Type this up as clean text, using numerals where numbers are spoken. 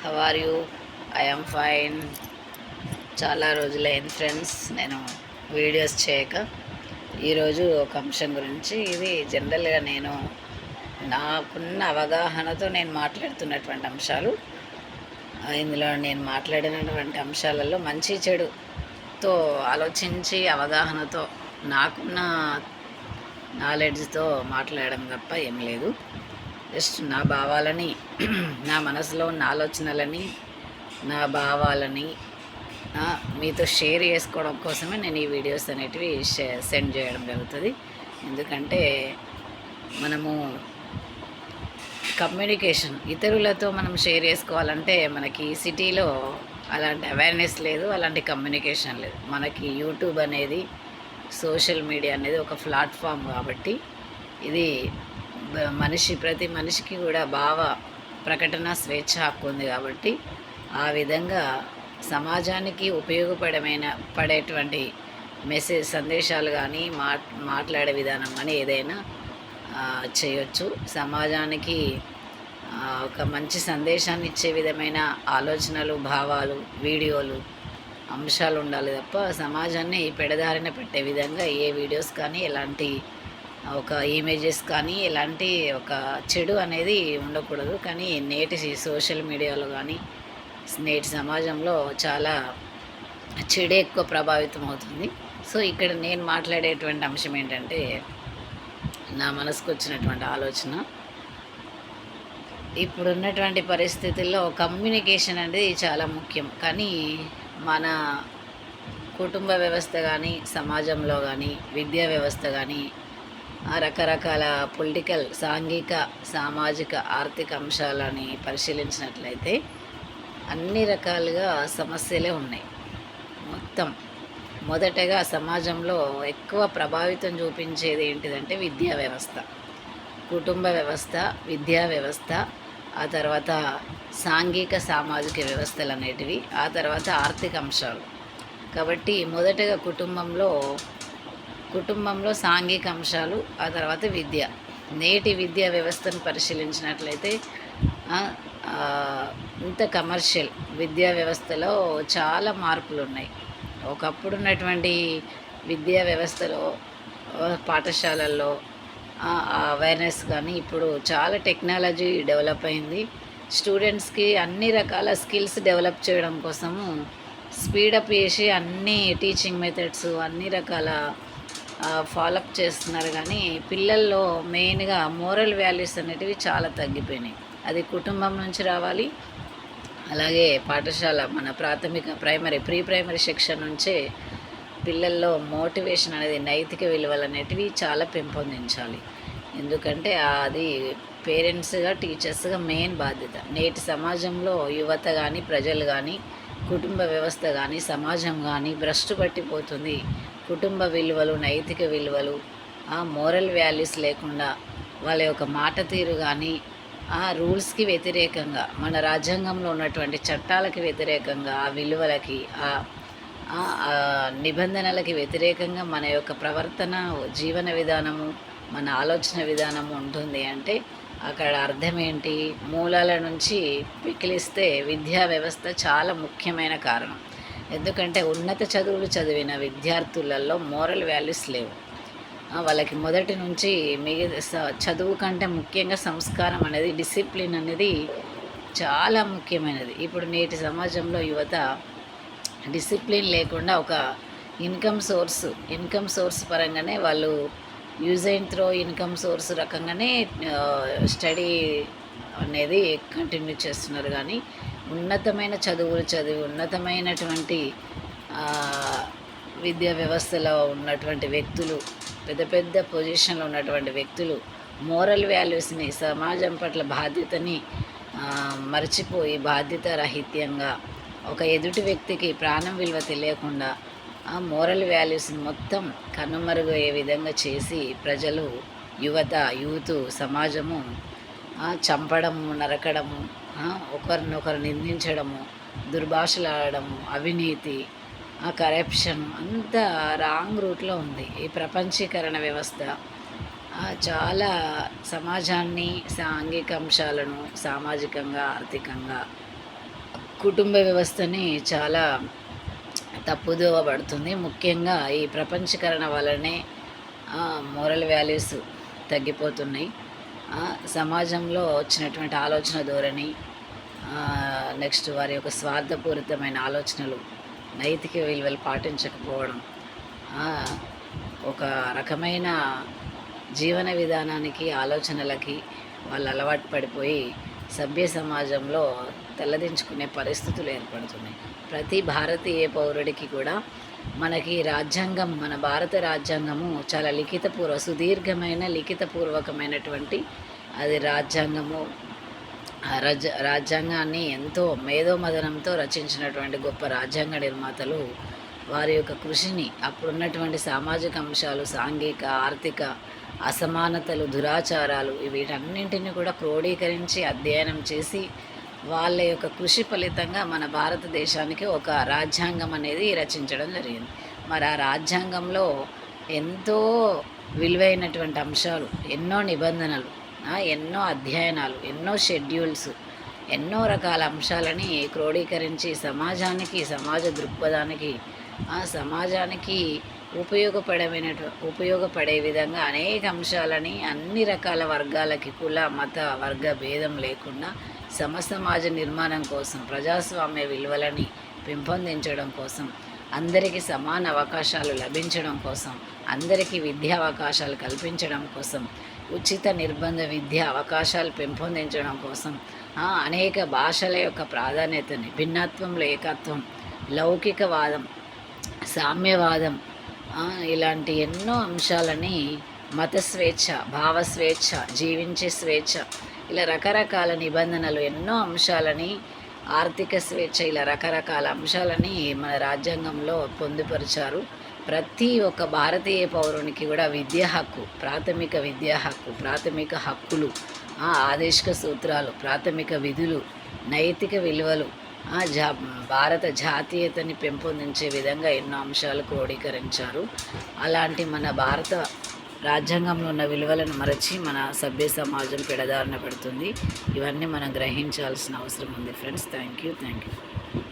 How are you? I am fine. చాలా రోజులైంది friends నేను వీడియోస్ చేయక. ఈరోజు ఒక అంశం గురించి, ఇది జనరల్గా నేను నాకున్న అవగాహనతో నేను మాట్లాడుతున్నటువంటి అంశాలు. ఇందులో నేను మాట్లాడినటువంటి అంశాలలో మంచి చెడుతో ఆలోచించి అవగాహనతో నాకున్న నాలెడ్జ్తో మాట్లాడడం తప్ప ఏం లేదు. జస్ట్ నా భావాలని నా మనసులో ఉన్న ఆలోచనలని నా భావాలని మీతో షేర్ చేసుకోవడం కోసమే నేను ఈ వీడియోస్ అనేటివి సెండ్ చేయడం జరుగుతుంది. ఎందుకంటే మనము కమ్యూనికేషన్ ఇతరులతో మనం షేర్ చేసుకోవాలంటే మనకి సిటీలో అలాంటి అవేర్నెస్ లేదు, అలాంటి కమ్యూనికేషన్ లేదు. మనకి యూట్యూబ్ అనేది, సోషల్ మీడియా అనేది ఒక ప్లాట్ఫామ్ కాబట్టి ఇది ప్రతి మనిషికి కూడా భావ ప్రకటన స్వేచ్ఛ హక్కు ఉంది కాబట్టి ఆ విధంగా సమాజానికి పడేటువంటి సందేశాలు కానీ మాట్లాడే విధానం కానీ ఏదైనా చేయొచ్చు. సమాజానికి ఒక మంచి సందేశాన్ని ఇచ్చే విధమైన ఆలోచనలు, భావాలు, వీడియోలు, అంశాలు ఉండాలి తప్ప సమాజాన్ని పెడదారిన పెట్టే విధంగా ఏ వీడియోస్ కానీ, ఎలాంటి ఒక ఇమేజెస్ కానీ, ఎలాంటి ఒక చెడు అనేది ఉండకూడదు. కానీ నేటి సోషల్ మీడియాలో కానీ, నేటి సమాజంలో చాలా చెడు ఎక్కువ ప్రభావితం అవుతుంది. సో ఇక్కడ నేను మాట్లాడేటువంటి అంశం ఏంటంటే, నా మనసుకు వచ్చినటువంటి ఆలోచన, ఇప్పుడున్నటువంటి పరిస్థితుల్లో కమ్యూనికేషన్ అనేది చాలా ముఖ్యం. కానీ మన కుటుంబ వ్యవస్థ కానీ, సమాజంలో కానీ, విద్యా వ్యవస్థ కానీ, రకరకాల పొలిటికల్, సాంఘిక, సామాజిక, ఆర్థిక అంశాలని పరిశీలించినట్లయితే అన్ని రకాలుగా సమస్యలే ఉన్నాయి. మొదటగా సమాజంలో ఎక్కువ ప్రభావితం చూపించేది ఏంటిదంటే విద్యా వ్యవస్థ, కుటుంబ వ్యవస్థ, విద్యా వ్యవస్థ, ఆ తర్వాత సాంఘిక, సామాజిక వ్యవస్థలు అనేటివి, ఆ తర్వాత ఆర్థిక అంశాలు. కాబట్టి మొదటగా కుటుంబంలో సాంఘిక అంశాలు, ఆ తర్వాత విద్య. నేటి విద్యా వ్యవస్థను పరిశీలించినట్లయితే ఇంత కమర్షియల్ విద్యా వ్యవస్థలో చాలా మార్పులు ఉన్నాయి. ఒకప్పుడు ఉన్నటువంటి విద్యా వ్యవస్థలో, పాఠశాలల్లో అవేర్నెస్ కానీ, ఇప్పుడు చాలా టెక్నాలజీ డెవలప్ అయింది. స్టూడెంట్స్కి అన్ని రకాల స్కిల్స్ డెవలప్ చేయడం కోసము స్పీడప్ చేసి అన్ని టీచింగ్ మెథడ్స్ అన్ని రకాల ఫాలోఅప్ చేస్తున్నారు. కానీ పిల్లల్లో మెయిన్గా మోరల్ వాల్యూస్ అనేటివి చాలా తగ్గిపోయినాయి. అది కుటుంబం నుంచి రావాలి. అలాగే పాఠశాల, మన ప్రీ ప్రైమరీ సెక్షన్ నుంచే పిల్లల్లో మోటివేషన్ అనేది, నైతిక విలువలు అనేటివి చాలా పెంపొందించాలి. ఎందుకంటే అది పేరెంట్స్గా, టీచర్స్గా మెయిన్ బాధ్యత. నేటి సమాజంలో యువత కానీ, ప్రజలు కానీ, కుటుంబ వ్యవస్థ కానీ, సమాజం కానీ భ్రష్టు పట్టిపోతుంది. కుటుంబ విలువలు, నైతిక విలువలు, మోరల్ వాల్యూస్ లేకుండా వాళ్ళ యొక్క మాట తీరు కానీ, రూల్స్కి వ్యతిరేకంగా, మన రాజ్యాంగంలో ఉన్నటువంటి చట్టాలకి వ్యతిరేకంగా, ఆ విలువలకి, నిబంధనలకి వ్యతిరేకంగా మన యొక్క ప్రవర్తన, జీవన విధానము, మన ఆలోచన విధానము ఉంటుంది అంటే అక్కడ అర్థం ఏంటి? మూలాల నుంచి పికిలిస్తే విద్యా వ్యవస్థ చాలా ముఖ్యమైన కారణం. ఎందుకంటే ఉన్నత చదువులు చదివిన విద్యార్థులలో మోరల్ వాల్యూస్ లేవు. వాళ్ళకి మొదటి నుంచి చదువు కంటే ముఖ్యంగా సంస్కారం అనేది, డిసిప్లిన్ అనేది చాలా ముఖ్యమైనది. ఇప్పుడు నేటి సమాజంలో యువత డిసిప్లిన్ లేకుండా ఒక ఇన్కమ్ సోర్స్ పరంగానే వాళ్ళు use and throw income source రకంగానే స్టడీ అనేది కంటిన్యూ చేస్తున్నారు. కానీ ఉన్నతమైన చదువులు చదివి ఉన్నతమైనటువంటి విద్యా వ్యవస్థలో ఉన్నటువంటి వ్యక్తులు, పెద్ద పొజిషన్లో ఉన్నటువంటి వ్యక్తులు మోరల్ వాల్యూస్ని, సమాజం పట్ల బాధ్యతని మర్చిపోయి బాధ్యత రహిత్యంగా ఒక ఎదుటి వ్యక్తికి ప్రాణం విలువ తెలియకుండా మోరల్ వాల్యూస్ని మొత్తం కనుమరుగయ్యే విధంగా చేసి ప్రజలు, యూత్ సమాజము చంపడము, నరకడము, ఒకరినొకరు నిందించడము, దుర్భాషలాడము, అవినీతి, కరప్షన్ అంతా రాంగ్ రూట్లో ఉంది. ఈ ప్రపంచీకరణ వ్యవస్థ చాలా సమాజాన్ని, సాంఘిక అంశాలను సామాజికంగా, ఆర్థికంగా కుటుంబ వ్యవస్థని చాలా తప్పుదోవ పడుతుంది. ముఖ్యంగా ఈ ప్రపంచీకరణ వల్లనే మోరల్ వాల్యూస్ తగ్గిపోతున్నాయి. సమాజంలో వచ్చినటువంటి ఆలోచన ధోరణి, నెక్స్ట్ వారి యొక్క స్వార్థపూరితమైన ఆలోచనలు, నైతిక విలువలు పాటించకపోవడం, ఒక రకమైన జీవన విధానానికి, ఆలోచనలకి వాళ్ళు అలవాటు పడిపోయి సభ్య సమాజంలో తలదించుకునే పరిస్థితులు ఏర్పడుతున్నాయి. ప్రతి భారతీయ పౌరుడికి కూడా మనకి రాజ్యాంగం, మన భారత రాజ్యాంగము చాలా సుదీర్ఘమైన లిఖితపూర్వకమైనటువంటి అది రాజ్యాంగము. రాజ్యాంగాన్ని ఎంతో మేధోమథనంతో రచించినటువంటి గొప్ప రాజ్యాంగ నిర్మాతలు వారి యొక్క కృషిని అప్పుడున్నటువంటి సామాజిక అంశాలు, సాంఘిక, ఆర్థిక అసమానతలు, దురాచారాలు వీటన్నింటినీ కూడా క్రోడీకరించి అధ్యయనం చేసి వాళ్ళ యొక్క కృషి ఫలితంగా మన భారతదేశానికి ఒక రాజ్యాంగం అనేది రచించడం జరిగింది. మరి ఆ రాజ్యాంగంలో ఎంతో విలువైనటువంటి అంశాలు, ఎన్నో నిబంధనలు, ఎన్నో అధ్యయనాలు, ఎన్నో షెడ్యూల్స్, ఎన్నో రకాల అంశాలని క్రోడీకరించి సమాజ దృక్పథానికి, సమాజానికి ఉపయోగపడే విధంగా అనేక అంశాలని అన్ని రకాల వర్గాలకి, కుల మత వర్గ భేదం లేకుండా సమసమాజ నిర్మాణం కోసం, ప్రజాస్వామ్య విలువలని పెంపొందించడం కోసం, అందరికీ సమాన అవకాశాలు లభించడం కోసం, అందరికీ విద్యా అవకాశాలు కల్పించడం కోసం, ఉచిత నిర్బంధ విద్యా అవకాశాలు పెంపొందించడం కోసం, అనేక భాషల యొక్క ప్రాధాన్యతని, భిన్నత్వంలో ఏకత్వం, లౌకికవాదం, సామ్యవాదం, ఇలాంటి ఎన్నో అంశాలని, మత స్వేచ్ఛ, భావ స్వేచ్ఛ, జీవించే స్వేచ్ఛ, ఇలా రకరకాల నిబంధనలు, ఎన్నో అంశాలని, ఆర్థిక స్వేచ్ఛ, ఇలా రకరకాల అంశాలని మన రాజ్యాంగంలో పొందుపరిచారు. ప్రతి ఒక్క భారతీయ పౌరునికి కూడా విద్యా హక్కు, ప్రాథమిక విద్యా హక్కు, ప్రాథమిక హక్కులు, ఆదేశిక సూత్రాలు, ప్రాథమిక విధులు, నైతిక విలువలు, భారత జాతీయతని పెంపొందించే విధంగా ఎన్నో అంశాలు క్రోడీకరించారు. అలాంటి మన భారత రాజ్యాంగంలో ఉన్న విలువలను మరచి మన సభ్య సమాజం పెడదారిన పెడుతుంది. ఇవన్నీ మనం గ్రహించాల్సిన అవసరం ఉంది ఫ్రెండ్స్. Thank you.